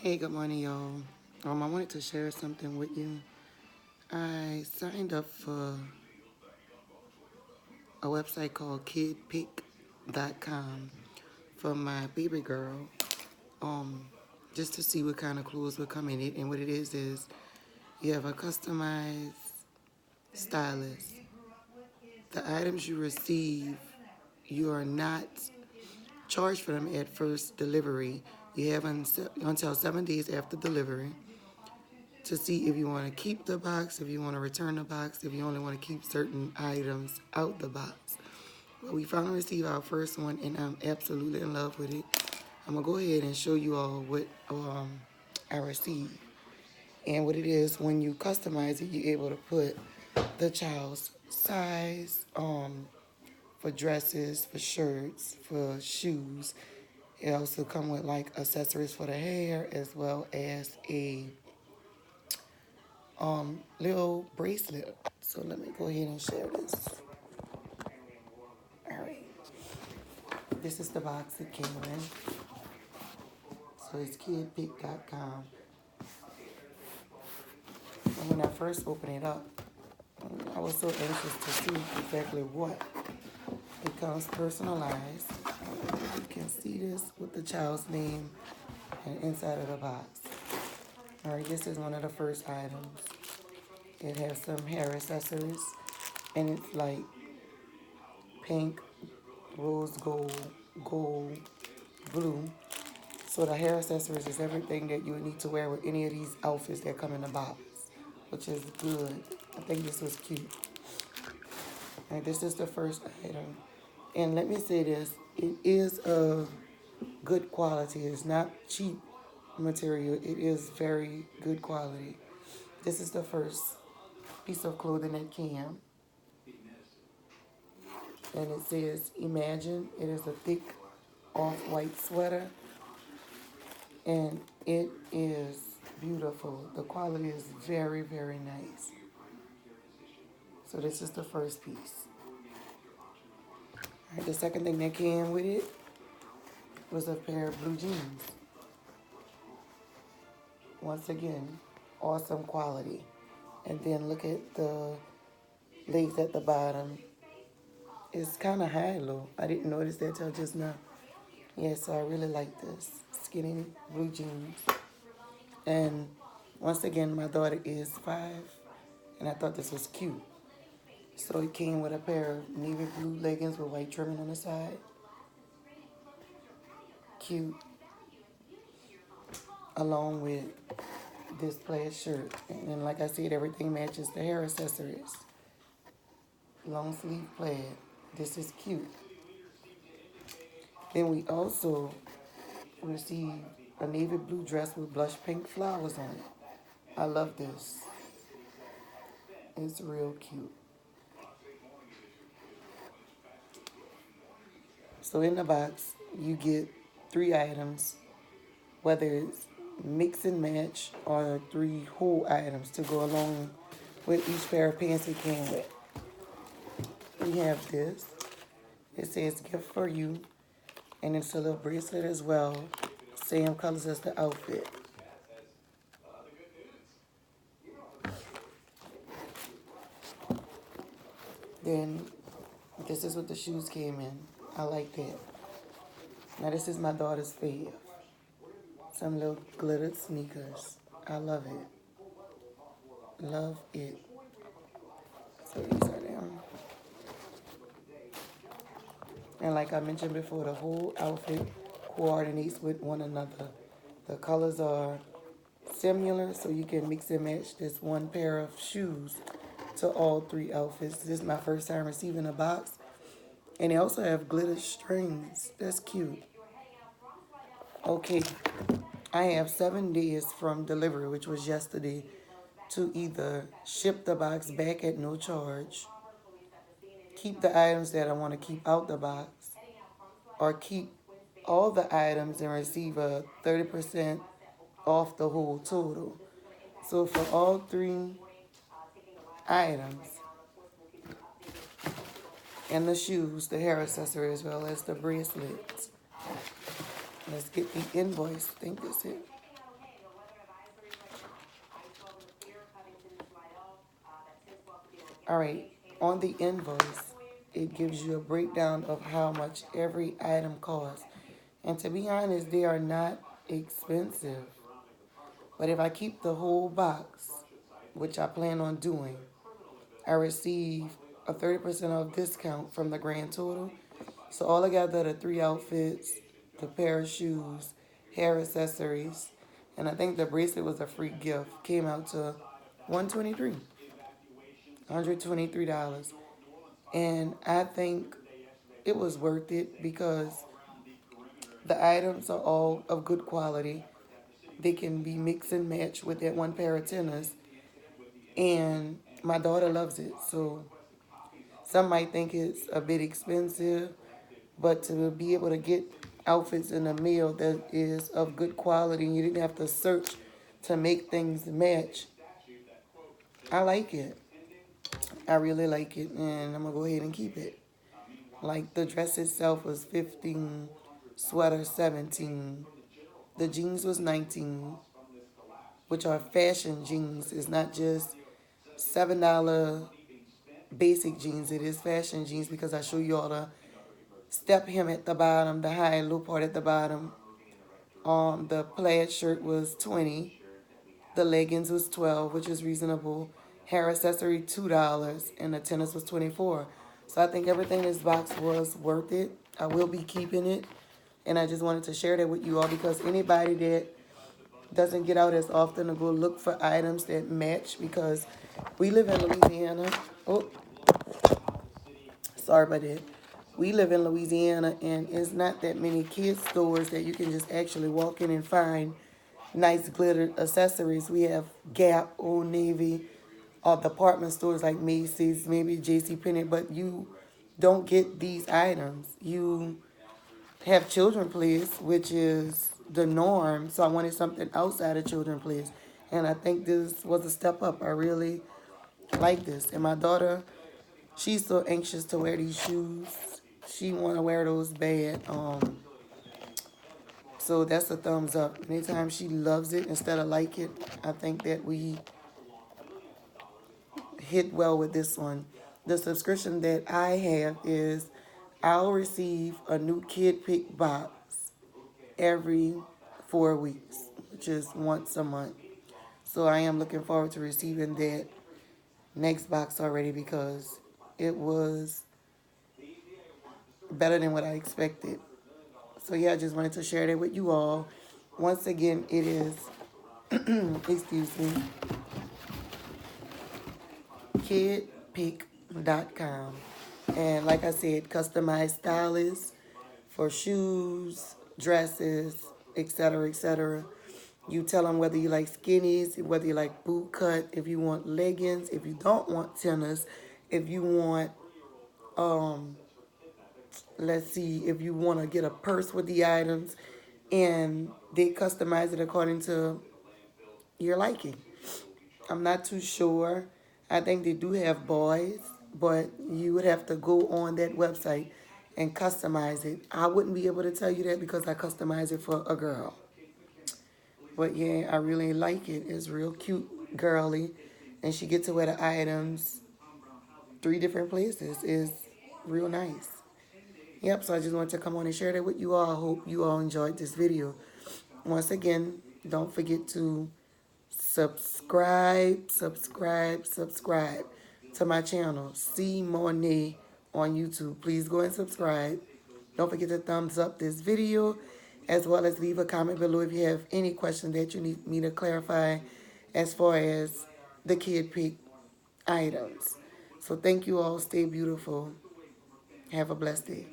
Hey, good morning, y'all. I wanted to share something with you. I signed up for a website called Kidpik.com for my baby girl, um, just to see what kind of clothes would come in it. And what it is you have a customized stylist. The items you receive, you are not charged for them at first delivery. You have until 7 days after delivery to see if you want to keep the box, if you want to return the box, if you only want to keep certain items out the box. But we finally received our first one, and I'm absolutely in love with it. I'm going to go ahead and show you all what I received. And what it is, when you customize it, you're able to put the child's size for dresses, for shirts, for shoes. It also comes with like accessories for the hair as well as a little bracelet. So let me go ahead and share this. All right. This is the box it came in. So it's kidpik.com. And when I first opened it up, I was so anxious to see exactly what. It comes personalized. You can see this with the child's name and inside of the box. All right, this is one of the first items. It has some hair accessories, and it's like pink, rose gold, gold, blue. So the hair accessories is everything that you would need to wear with any of these outfits that come in the box, which is good. I think this was cute. And this is the first item. And let me say this, it is of good quality. It's not cheap material. It is very good quality. This is the first piece of clothing that came. And it says, Imagine. It is a thick off-white sweater. And it is beautiful. The quality is very, very nice. So this is the first piece. All right, the second thing that came with it was a pair of blue jeans. Once again, awesome quality. And then look at the legs at the bottom. It's kind of high-low. I didn't notice that till just now. Yeah, so I really like this. Skinny blue jeans. And once again, my daughter is 5, and I thought this was cute. So it came with a pair of navy blue leggings with white trimming on the side. Cute. Along with this plaid shirt. And then, like I said, everything matches the hair accessories. Long sleeve plaid. This is cute. Then we also received a navy blue dress with blush pink flowers on it. I love this. It's real cute. So in the box, you get 3 items, whether it's mix and match or 3 whole items to go along with each pair of pants it came with. We have this. It says gift for you, and it's a little bracelet as well. Same colors as the outfit. Then this is what the shoes came in. I like that. Now this is my daughter's fave. Some little glittered sneakers. I love it. Love it. So these are them. And like I mentioned before, the whole outfit coordinates with one another. The colors are similar, so you can mix and match this one pair of shoes to all 3 outfits. This is my first time receiving a box. And they also have glitter strings. That's cute. Okay, I have 7 days from delivery, which was yesterday, to either ship the box back at no charge, keep the items that I want to keep out the box, or keep all the items and receive a 30% off the whole total. So for all 3 items, and the shoes, the hair accessory, as well as the bracelets, let's get the invoice. I think that's it. All right, on the invoice, it gives you a breakdown of how much every item costs. And to be honest, they are not expensive. But if I keep the whole box, which I plan on doing, I receive a 30% off discount from the grand total. So all together, the 3 outfits, the pair of shoes, hair accessories, and I think the bracelet was a free gift, came out to 123, $123. And I think it was worth it because the items are all of good quality. They can be mix and match with that one pair of tennis. And my daughter loves it. So some might think it's a bit expensive, but to be able to get outfits in the mail that is of good quality and you didn't have to search to make things match, I like it. I really like it, and I'm gonna go ahead and keep it. Like the dress itself was 15, sweater 17, the jeans was 19, which are fashion jeans. It's not just $7 basic jeans. It is fashion jeans because I show you all the step hem at the bottom, the high and low part at the bottom. The plaid shirt was 20. The leggings was 12, which is reasonable. Hair accessory $2, and the tennis was 24. So I think everything in this box was worth it. I will be keeping it, and I just wanted to share that with you all because anybody that doesn't get out as often to go look for items that match because we live in Louisiana. Oh, sorry about that. We live in Louisiana, and it's not that many kids stores that you can just actually walk in and find nice glittered accessories. We have Gap, Old Navy, or department stores like Macy's, maybe JCPenney, but you don't get these items. You have Children Place, which is the norm, so I wanted something outside of Children Place. And I think this was a step up. I really like this. And my daughter, she's so anxious to wear these shoes. She want to wear those bad. So that's a thumbs up. Anytime she loves it instead of like it, I think that we hit well with this one. The subscription that I have is I'll receive a new Kidpik box every 4 weeks, which is once a month. So I am looking forward to receiving that next box already because it was better than what I expected. So yeah, I just wanted to share that with you all. Once again, it is, excuse me, kidpik.com. And like I said, customized stylists for shoes, dresses, etc., etc. You tell them whether you like skinnies, whether you like boot cut, if you want leggings, if you don't want tennis, if you want, let's see, if you want to get a purse with the items, and they customize it according to your liking. I'm not too sure. I think they do have boys, but you would have to go on that website and customize it. I wouldn't be able to tell you that because I customize it for a girl. But yeah, I really like it. It's real cute, girly, and she gets to wear the items 3 different places. Is real nice. Yep, so I just wanted to come on and share that with you all. I hope you all enjoyed this video. Once again, don't forget to subscribe to my channel, C Monet on YouTube. Please go and subscribe. Don't forget to thumbs up this video, as well as leave a comment below if you have any questions that you need me to clarify as far as the Kidpik items. So thank you all. Stay beautiful. Have a blessed day.